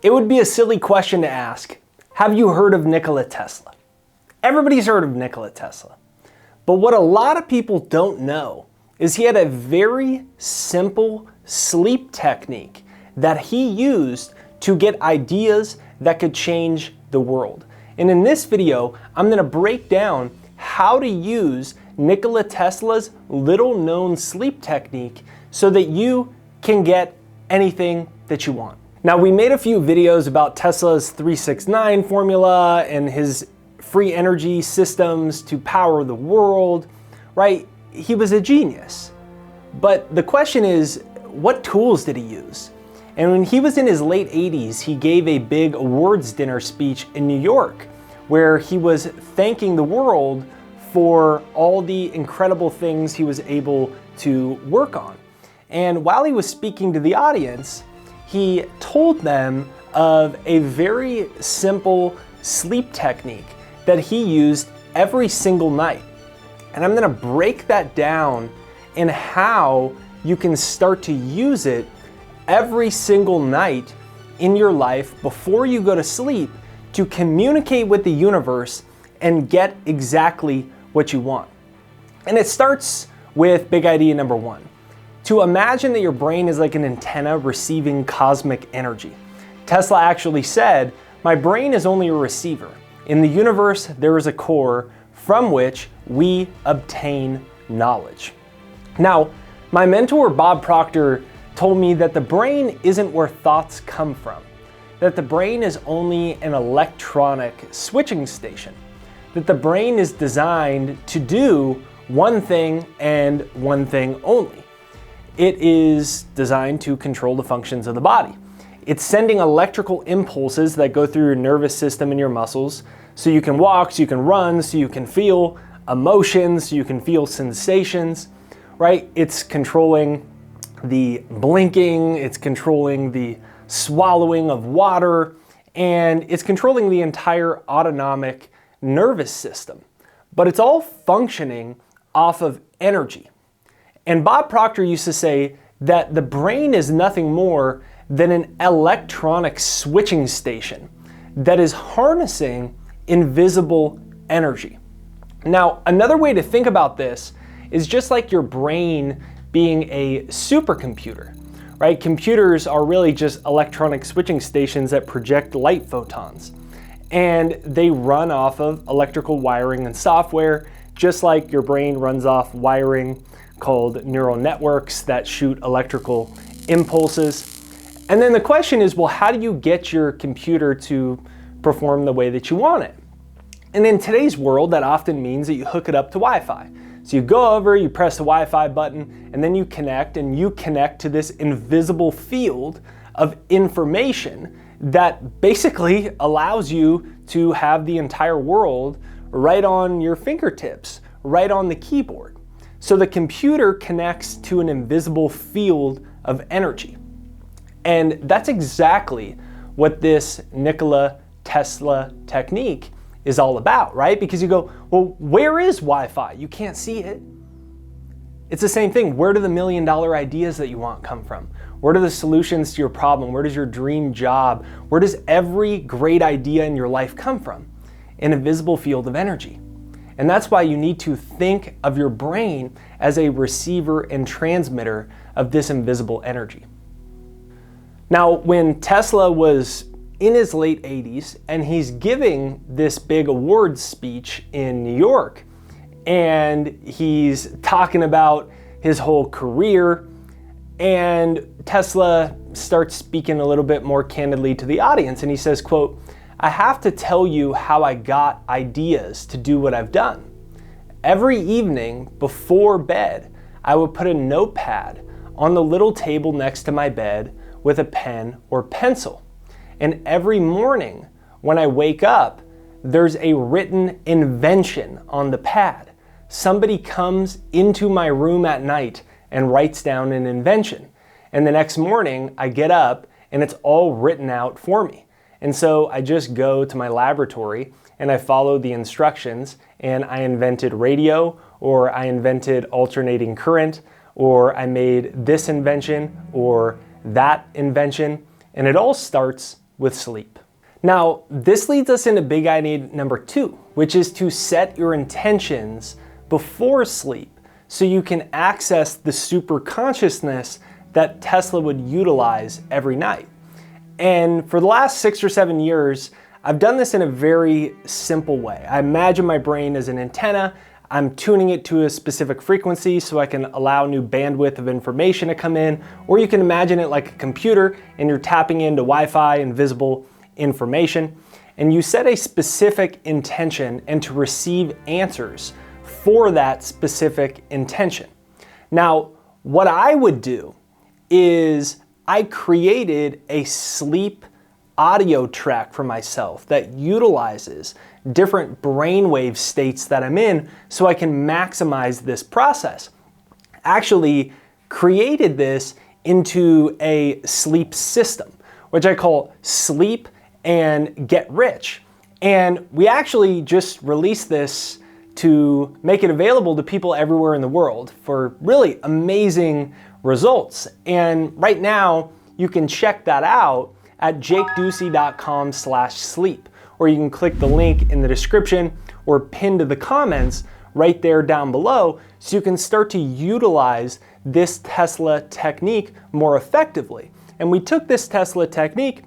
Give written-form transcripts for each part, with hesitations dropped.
It would be a silly question to ask, have you heard of Nikola Tesla? Everybody's heard of Nikola Tesla. But what a lot of people don't know is he had a very simple sleep technique that he used to get ideas that could change the world. And in this video, I'm going to break down how to use Nikola Tesla's little known sleep technique so that you can get anything that you want. Now, we made a few videos about Tesla's 369 formula and his free energy systems to power the world, right? He was a genius. But the question is, what tools did he use? And when he was in his late 80s, he gave a big awards dinner speech in New York where he was thanking the world for all the incredible things he was able to work on. And while he was speaking to the audience, he told them of a very simple sleep technique that he used every single night. And I'm gonna break that down and how you can start to use it every single night in your life before you go to sleep to communicate with the universe and get exactly what you want. And it starts with big idea number one. To imagine that your brain is like an antenna receiving cosmic energy. Tesla actually said, "My brain is only a receiver. In the universe, there is a core from which we obtain knowledge." Now, my mentor, Bob Proctor, told me that the brain isn't where thoughts come from, that the brain is only an electronic switching station, that the brain is designed to do one thing and one thing only. It is designed to control the functions of the body. It's sending electrical impulses that go through your nervous system and your muscles so you can walk, so you can run, so you can feel emotions, so you can feel sensations, right? It's controlling the blinking, it's controlling the swallowing of water, and it's controlling the entire autonomic nervous system. But it's all functioning off of energy. And Bob Proctor used to say that the brain is nothing more than an electronic switching station that is harnessing invisible energy. Now, another way to think about this is just like your brain being a supercomputer, right? Computers are really just electronic switching stations that project light photons. And they run off of electrical wiring and software, just like your brain runs off wiring called neural networks that shoot electrical impulses. And then the question is, well, how do you get your computer to perform the way that you want it? And in today's world, that often means that you hook it up to Wi-Fi. So you go over, you press the Wi-Fi button, and then you connect to this invisible field of information that basically allows you to have the entire world right on your fingertips, right on the keyboard. So the computer connects to an invisible field of energy. And that's exactly what this Nikola Tesla technique is all about, right? Because you go, well, where is Wi-Fi? You can't see it. It's the same thing. Where do the $1 million ideas that you want come from? Where do the solutions to your problem? Where does your dream job? Where does every great idea in your life come from? An invisible field of energy. And that's why you need to think of your brain as a receiver and transmitter of this invisible energy. Now, when Tesla was in his late 80s and he's giving this big awards speech in New York, and he's talking about his whole career, and Tesla starts speaking a little bit more candidly to the audience, and he says, quote, "I have to tell you how I got ideas to do what I've done. Every evening before bed, I would put a notepad on the little table next to my bed with a pen or pencil. And every morning when I wake up, there's a written invention on the pad. Somebody comes into my room at night and writes down an invention. And the next morning I get up and it's all written out for me. And so I just go to my laboratory and I follow the instructions and I invented radio, or I invented alternating current, or I made this invention or that invention. And it all starts with sleep. Now, this leads us into big idea number 2, which is to set your intentions before sleep so you can access the super consciousness that Tesla would utilize every night. And for the last 6 or 7 years, I've done this in a very simple way. I imagine my brain as an antenna. I'm tuning it to a specific frequency so I can allow new bandwidth of information to come in, or you can imagine it like a computer and you're tapping into Wi-Fi and visible information, and you set a specific intention and to receive answers for that specific intention. Now, what I would do is I created a sleep audio track for myself that utilizes different brainwave states that I'm in so I can maximize this process. Actually created this into a sleep system, which I call Sleep and Get Rich. And we actually just released this to make it available to people everywhere in the world for really amazing results. And right now you can check that out at jakeducey.com/sleep, or you can click the link in the description or pinned to the comments right there down below so you can start to utilize this Tesla technique more effectively. And we took this Tesla technique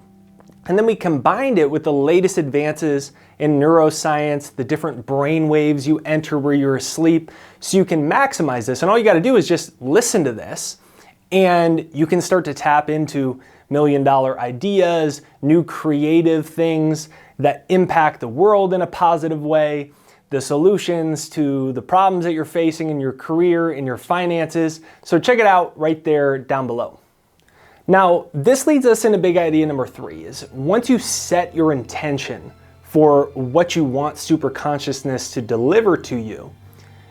and then we combined it with the latest advances in neuroscience, the different brain waves you enter where you're asleep, so you can maximize this. And all you got to do is just listen to this and you can start to tap into million-dollar ideas, new creative things that impact the world in a positive way, the solutions to the problems that you're facing in your career, in your finances. So check it out right there down below. Now, this leads us into big idea number 3, is once you set your intention for what you want super consciousness to deliver to you,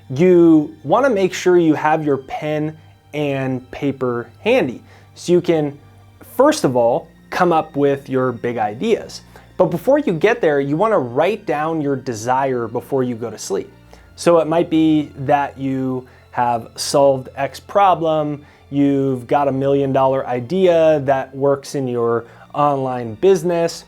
you want to make sure you have your pen and paper handy so you can, first of all, come up with your big ideas. But before you get there, you want to write down your desire before you go to sleep. So it might be that you have solved X problem, you've got $1 million idea that works in your online business.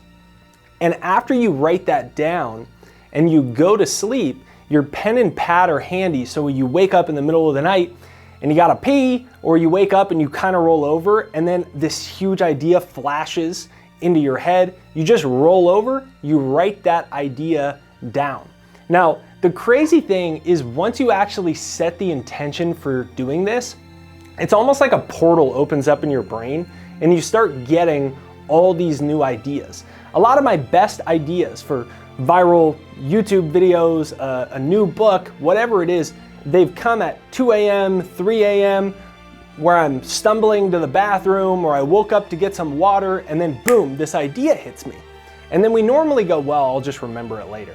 And after you write that down and you go to sleep, your pen and pad are handy. So when you wake up in the middle of the night and you gotta pee, or you wake up and you kind of roll over and then this huge idea flashes into your head, you just roll over, you write that idea down. Now, the crazy thing is once you actually set the intention for doing this, it's almost like a portal opens up in your brain and you start getting all these new ideas. A lot of my best ideas for viral YouTube videos, a new book, whatever it is, they've come at 2 a.m., 3 a.m., where I'm stumbling to the bathroom or I woke up to get some water and then boom, this idea hits me. And then we normally go, well, I'll just remember it later.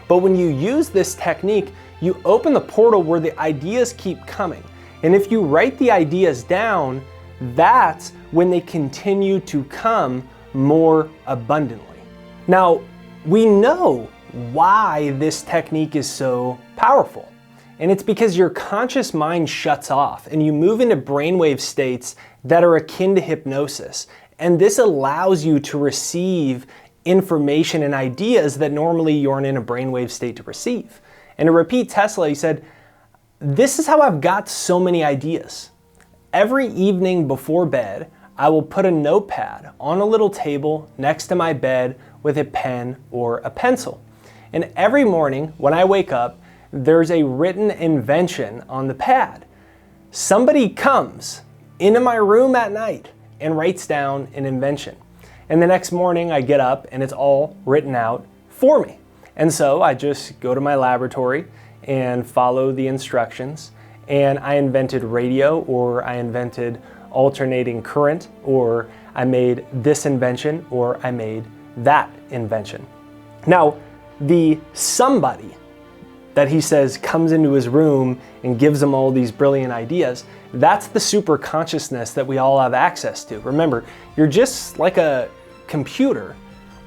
But when you use this technique, you open the portal where the ideas keep coming. And if you write the ideas down, that's when they continue to come more abundantly. Now, we know why this technique is so powerful. And it's because your conscious mind shuts off and you move into brainwave states that are akin to hypnosis. And this allows you to receive information and ideas that normally you aren't in a brainwave state to receive. And to repeat Tesla, he said, "This is how I've got so many ideas. Every evening before bed, I will put a notepad on a little table next to my bed with a pen or a pencil. And every morning when I wake up, there's a written invention on the pad. Somebody comes into my room at night and writes down an invention. And the next morning I get up and it's all written out for me. And so I just go to my laboratory and follow the instructions. And I invented radio, or I invented alternating current, or I made this invention, or I made that invention." Now, the somebody that he says comes into his room and gives him all these brilliant ideas, that's the super consciousness that we all have access to. Remember, you're just like a computer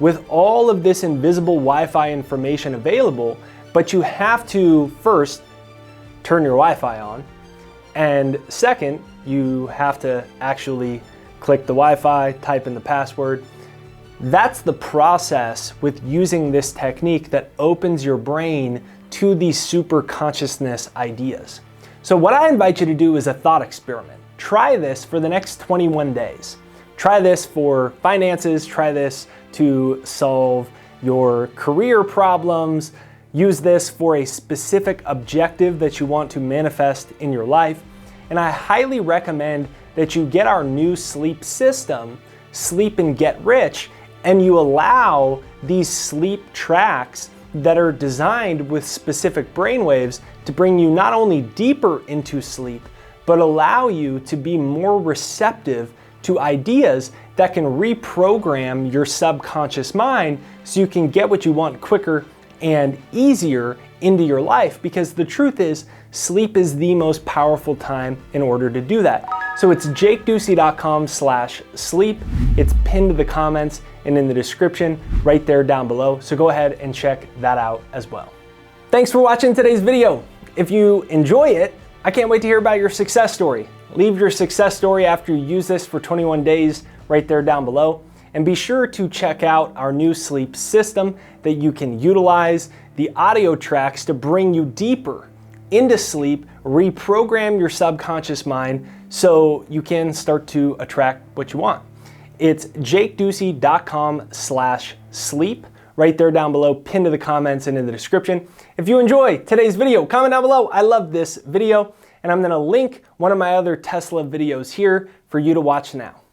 with all of this invisible Wi-Fi information available, but you have to first turn your Wi-Fi on, and second, you have to actually click the Wi-Fi, type in the password, That's the process with using this technique that opens your brain to these super consciousness ideas. So what I invite you to do is a thought experiment. Try this for the next 21 days. Try this for finances, try this to solve your career problems. Use this for a specific objective that you want to manifest in your life. And I highly recommend that you get our new sleep system, Sleep and Get Rich, and you allow these sleep tracks that are designed with specific brainwaves to bring you not only deeper into sleep, but allow you to be more receptive to ideas that can reprogram your subconscious mind so you can get what you want quicker and easier into your life. Because the truth is, sleep is the most powerful time in order to do that. So it's jakeducey.com/sleep. It's pinned to the comments and in the description right there down below. So go ahead and check that out as well. Thanks for watching today's video. If you enjoy it, I can't wait to hear about your success story. Leave your success story after you use this for 21 days right there down below. And be sure to check out our new sleep system that you can utilize the audio tracks to bring you deeper into sleep, reprogram your subconscious mind so you can start to attract what you want. It's jakeducey.com/sleep right there down below, pinned to the comments and in the description. If you enjoy today's video, comment down below, I love this video, and I'm gonna link one of my other Tesla videos here for you to watch now.